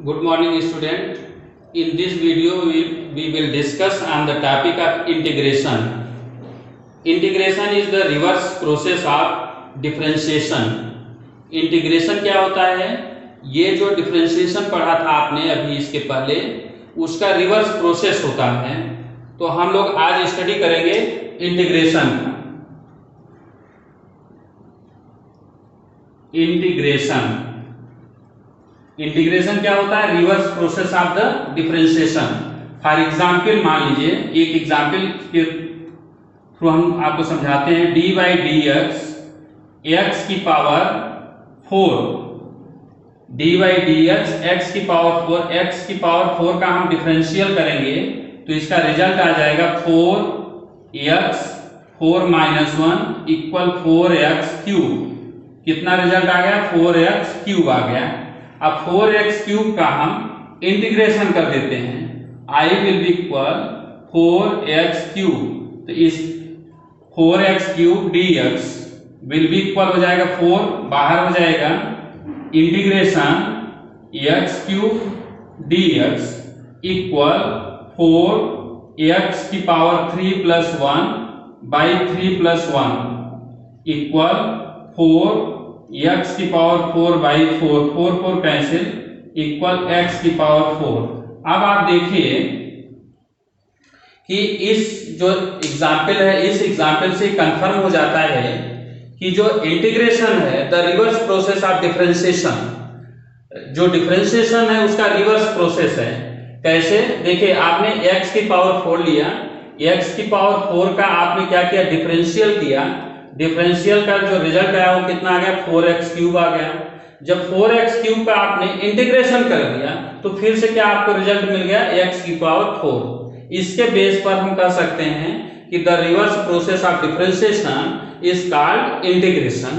Good morning, student. In this video, we will discuss on the topic of integration. Integration is the reverse process of differentiation. Integration क्या होता है? ये जो differentiation पढ़ा था आपने अभी इसके पहले, उसका रिवर्स प्रोसेस होता है। तो हम लोग आज स्टडी करेंगे इंटीग्रेशन का। इंटीग्रेशन क्या होता है? Reverse process of the differentiation. For example मान लीजिए, एक एग्जाम्पल के थ्रू हम आपको समझाते हैं। डी बाई डी एक्स की power 4, D by d x की पावर 4, एक्स की पावर 4 का हम डिफरेंशियल करेंगे तो इसका रिजल्ट आ जाएगा 4x 4 - 1 इक्वल 4x क्यूब। कितना रिजल्ट आ गया? 4x क्यूब आ गया। अब 4x क्यूब का हम इंटीग्रेशन कर देते हैं। I will be equal 4x cube, तो इस 4x cube dx will be equal हो जाएगा 4 बाहर हो जाएगा, integration x cube dx equal 4x की पावर 3 + 1 बाई 3 + 1 इक्वल 4x की power 4 by 4, 4 cancel equal x की पावर 4। अब आप देखिए कि इस जो एग्जाम्पल है, इस एग्जाम्पल से कंफर्म हो जाता है कि जो इंटीग्रेशन है the reverse process of differentiation, जो डिफरेंशिएशन है उसका रिवर्स प्रोसेस है। कैसे? देखिए, आपने x की पावर 4 लिया, x की पावर 4 का आपने क्या किया? डिफरेंशियल किया। डिफरेंशियल का जो रिजल्ट आया वो कितना आ गया? 4x क्यूब आ गया। जब 4x क्यूब का आपने इंटीग्रेशन कर दिया तो फिर से क्या आपको रिजल्ट मिल गया? x की पावर 4। इसके बेस पर हम कह सकते हैं कि the reverse process of differentiation is called integration.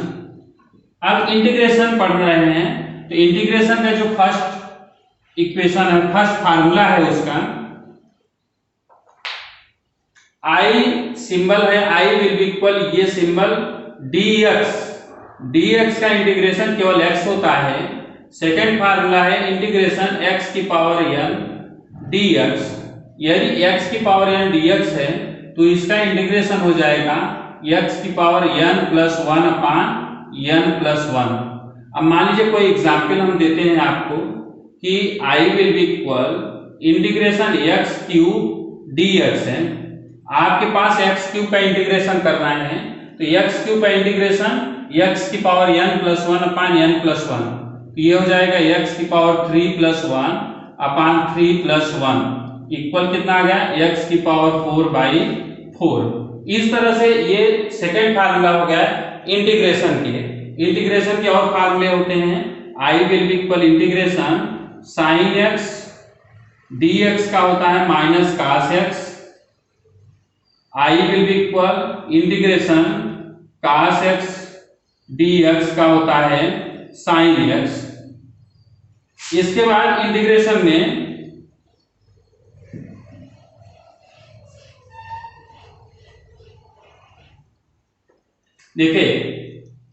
अब इंटीग्रेशन पढ़ रहे हैं तो इंटीग्रेशन का जो फर्स्ट इक्वेशन है, फर्स्ट फार्मूला है उसका I सिंबल है, I विल बी इक्वल ये सिंबल dx का इंटीग्रेशन केवल x होता है। सेकेंड फार्मूला है इंटीग्रेशन x की पावर n dx। यदि x की पावर n dx है तो इसका इंटीग्रेशन हो जाएगा x की पावर n + 1 अपान n + 1। अब मान लीजिए कोई एग्जाम्पल हम देते हैं आपको कि I will be equal integration x cube dx है। आपके पास x क्यूब का इंटीग्रेशन करना है तो x क्यूब का इंटीग्रेशन x की पावर n + 1 अपान n + 1, तो ये हो जाएगा x की पावर 3 + 1 अपान 3 + 1 इक्वल कितना आ गया? x की पावर 4 बाई 4। इस तरह से ये सेकेंड फार्मूला हो गया इंटीग्रेशन के। इंटीग्रेशन के और फार्मूले होते हैं। I will be equal integration sin x dx का होता है minus cos x। I will be equal integration cos x dx का होता है sin x। इसके बाद इंटीग्रेशन में देखिए,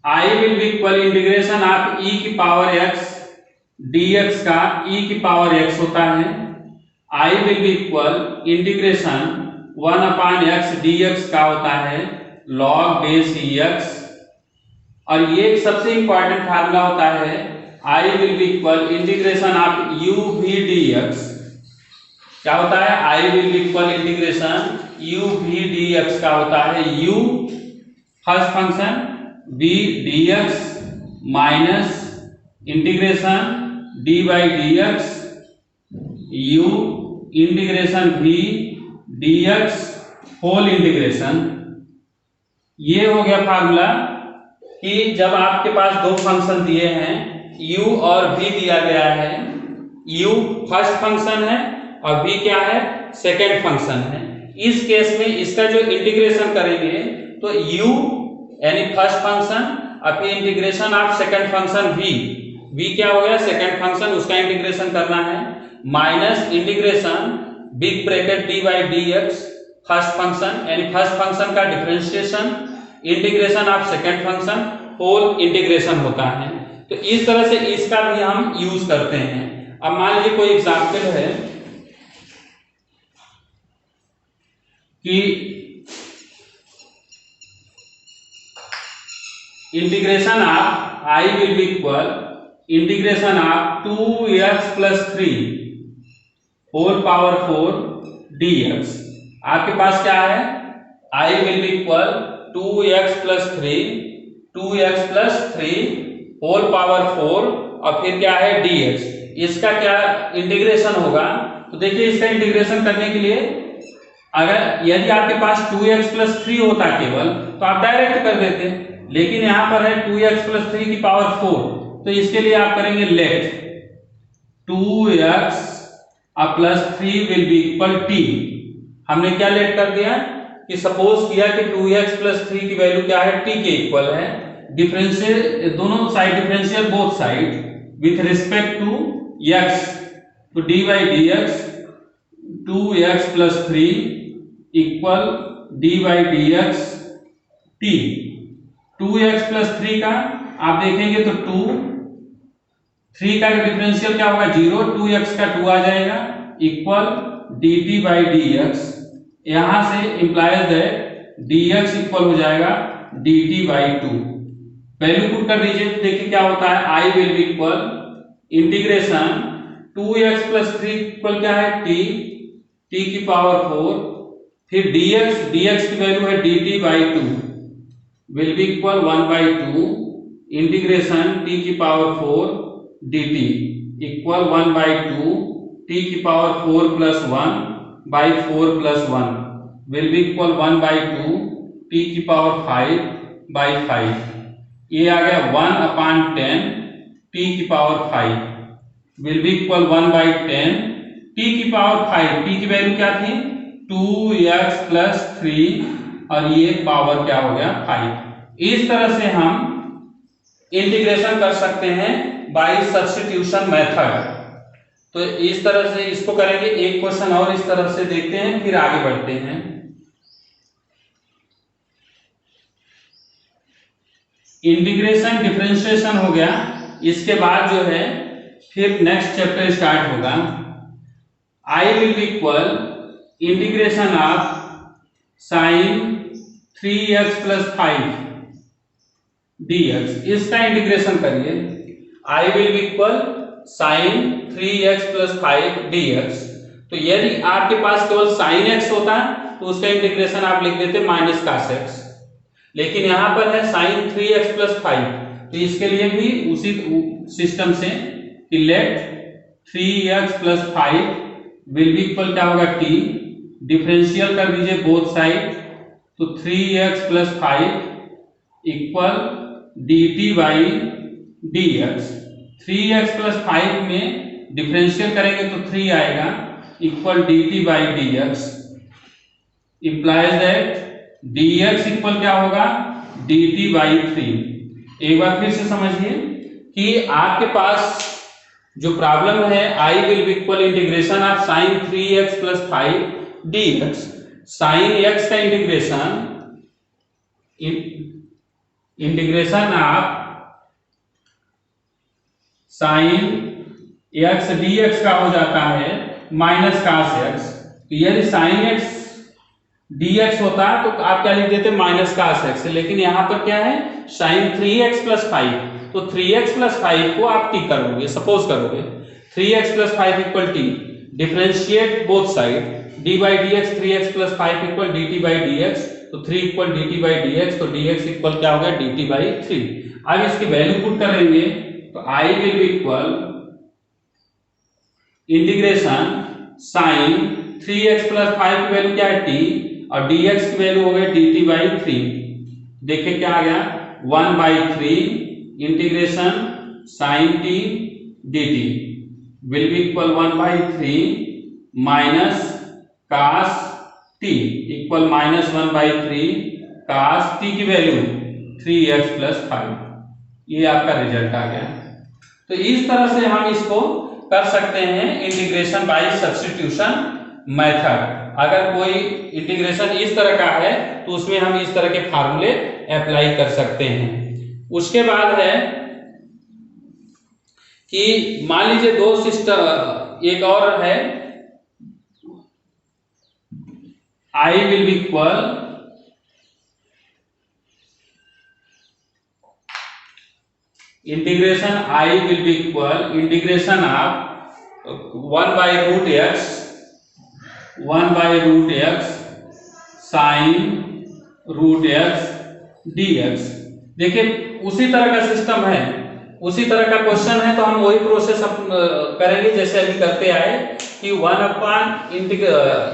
I will be equal integration of e की पावर x dx का e की पावर x होता है। I will be equal integration 1 upon x dx का होता है log बेस ex। और ये एक सबसे इंपॉर्टेंट फार्मूला होता है I will be equal integration of u v dx। क्या होता है? I will be equal integration u v dx का होता है u first function v dx minus integration d by dx u integration v dx whole integration. ये हो गया formula कि जब आपके पास दो फंक्शन दिए हैं u और v दिया गया है, u फर्स्ट फंक्शन है और v क्या है? सेकेंड फंक्शन है। इस केस में इसका जो इंटीग्रेशन करेंगे तो u यानी फर्स्ट फंक्शन और फिर integration of second function v क्या हो गया? सेकेंड फंक्शन, उसका इंटीग्रेशन करना है minus integration big bracket d by dx first function यानी फर्स्ट फंक्शन का differentiation integration of second function whole integration होता है। तो इस तरह से इसका भी हम यूज करते हैं। अब मान लीजिए कोई एग्जाम्पल है कि integration of I will be equal integration of 2x plus 3 whole power 4 dx। आपके पास क्या है, I will be equal 2x plus 3 whole power 4 और फिर क्या है dx। इसका क्या इंटीग्रेशन होगा, तो देखिए इसका इंटीग्रेशन करने के लिए अगर यदि आपके पास 2x प्लस 3 होता केवल तो आप डायरेक्ट कर देते, लेकिन यहां पर है 2x प्लस 3 की पावर 4, तो इसके लिए आप करेंगे let 2x plus 3 will be equal t। हमने क्या लेट कर दिया कि सपोज किया कि 2x प्लस 3 की वैल्यू क्या है, t के इक्वल है। डिफरेंशियल दोनों side differential both side with respect to x, तो dy dx 2x plus 3 equal dy dx t। 2x plus 3 का आप देखेंगे तो 2, 3 का डिफरेंशियल क्या होगा 0, 2x का 2 आ जाएगा इक्वल dt बाई dx। यहां से इंप्लाइज दैट dx इक्वल हो जाएगा dt बाई 2। वैल्यू पुट कर दीजिए तो देखिए क्या होता है, i will be equal integration 2x plus 3 equal क्या है t की पावर 4, फिर dx की वैल्यू है dt by 2 will be equal 1 by 2 integration t की power 4 dt equal 1 by 2 t की power 4 plus 1 by 4 plus 1 will be equal 1 by 2 t की power 5 by 5। ये आ गया 1/10 t की power 5 will be equal 1 by 10 t की power 5। t की value क्या थी 2x प्लस 3 और ये पावर क्या हो गया 5। इस तरह से हम इंटीग्रेशन कर सकते हैं बाय सब्स्टिट्यूशन मेथड। तो इस तरह से इसको करेंगे। एक क्वेश्चन और इस तरह से देखते हैं फिर आगे बढ़ते हैं। इंटीग्रेशन डिफरेंशिएशन हो गया, इसके बाद जो है फिर नेक्स्ट चैप्टर स्टार्ट होगा। I will be equal integration of sine 3x plus 5 dx। इसका इंटीग्रेशन करिए। I will be equal sine 3x plus 5 dx। तो यदि आपके पास केवल साइन x होता तो उसका इंटीग्रेशन आप लिख देते माइनस कास x, लेकिन यहां पर है साइन 3x प्लस 5, तो इसके लिए भी उसी सिस्टम से कि let 3x plus 5 will be equal क्या होगा t, डिफरेंशियल कर दीजिए बोथ साइड, तो 3x plus 5 equal dt by dx। 3x plus 5 में डिफरेंशियल करेंगे तो 3 आएगा equal dt by dx। Implies that dx equal क्या होगा dt बाई 3। एक बार फिर से समझिए कि आपके पास जो प्रॉब्लम है I will be equal integration of sine 3x plus 5 dx। Sine x का integration of sine x dx का हो जाता है माइनस कास x। तो यदि साइन x dx होता तो आप क्या लिख देते माइनस कास x, लेकिन यहां पर क्या है साइन 3x प्लस 5, तो 3x प्लस 5 को आप t करोगे, सपोज करोगे 3x plus 5 equal t, differentiate both side d by dx 3x plus 5 equal dt by dx, तो 3 इक्वल dt बाई dx, तो dx इक्वल क्या हो गया dt बाई 3। अब इसकी वैल्यू पुट करेंगे तो i will be equal integration sine 3x plus 5 की वैल्यू क्या है t और dx की वैल्यू हो गई dt बाई 3। देखिए क्या आ गया 1 by 3 integration sine t dt will be equal 1 by 3 minus cos t equal minus 1 by 3 cos t की वैल्यू 3x प्लस 5। ये आपका रिजल्ट आ गया। तो इस तरह से हम इसको कर सकते हैं इंटीग्रेशन बाय सब्स्टिट्यूशन मेथड। अगर कोई इंटीग्रेशन इस तरह का है तो उसमें हम इस तरह के फार्मूले अप्लाई कर सकते हैं। उसके बाद है कि मान लीजिए दो सिस्टम, एक और है, I will be equal integration I will be equal integration of 1 by root x sine root x dx। देखिए उसी तरह का सिस्टम है, उसी तरह का क्वेश्चन है, तो हम वही प्रोसेस करेंगे जैसे अभी करते आए कि 1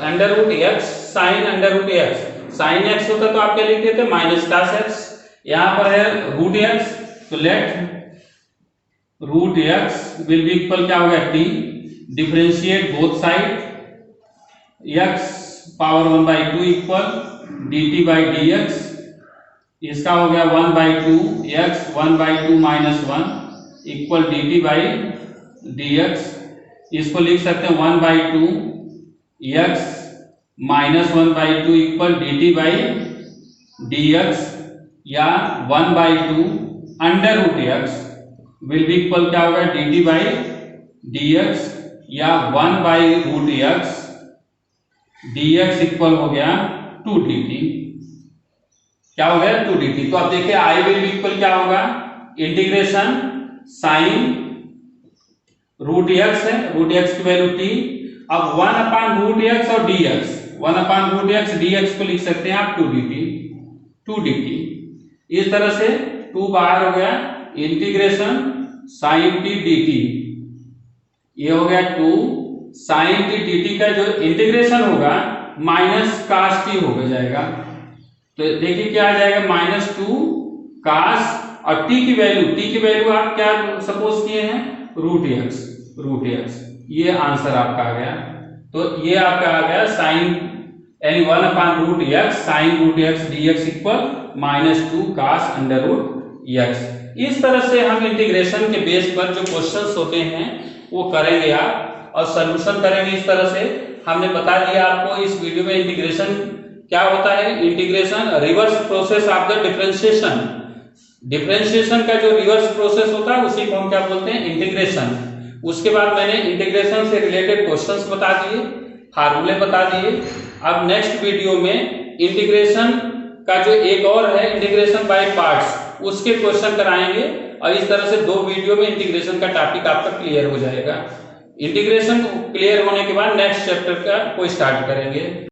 under root x sine under root x. Sine x होता तो आप क्या लिखते थे, माइनस कास एक्स। यहां पर है रूट एक्स, तो let root x will be equal क्या हो गया t, differentiate both side, x power 1/2 equal dt by d x. इसका हो गया 1/2 x 1/2 minus 1 equal dt by d x. इसको लिख सकते हैं 1/2 x minus 1/2 equal dt by d x, या 1/2 under root x will be equal क्या होगा dt बाई डी एक्स, या 1/√x dx इक्वल हो गया 2dt। क्या हो गया 2dt। तो अब देखिए आई विल बी इक्वल क्या होगा, इंटीग्रेशन साइन रूट एक्स है, रूट एक्स की वैल्यू t, अब 1/√x और dx, 1/√x dx को लिख सकते हैं आप 2dt। इस तरह से 2 बाहर हो गया, इंटीग्रेशन साइन t dt, ये हो गया 2 साइन t dt का जो इंटीग्रेशन होगा माइनस कास t हो जाएगा। तो देखिए क्या आ जाएगा, -2 कास, और t की वैल्यू आप क्या सपोज किए हैं, रूट एक्स। ये आंसर आपका आ गया। तो ये आपका आ गया साइन यानी 1/√x sine root x dx equal -2 cos under root x. इस तरह से हम इंटीग्रेशन के बेस पर जो क्वेश्चंस होते हैं वो करेंगे आप, और सॉल्यूशन करेंगे। इस तरह से हमने बता दिया आपको इस वीडियो में इंटीग्रेशन क्या होता है, integration reverse process of the differentiation. Differentiation का जो रिवर्स प्रोसेस होता है उसी को हम क्या बोलते हैं, इंटीग्रेशन। उसके बाद मैंने इंटीग्रेशन से रिलेटेड क्वेश्चंस बता दिए, फार्मूले बता दिए। अब नेक्स्ट वीडियो में इंटीग्रेशन का जो एक और है इंटीग्रेशन बाय पार्ट्स, उसके क्वेश्चन कराएंगे, और इस तरह से 2 वीडियो में इंटीग्रेशन का टॉपिक आपका क्लियर हो जाएगा। इंटीग्रेशन क्लियर होने के बाद नेक्स्ट चैप्टर का को स्टार्ट करेंगे।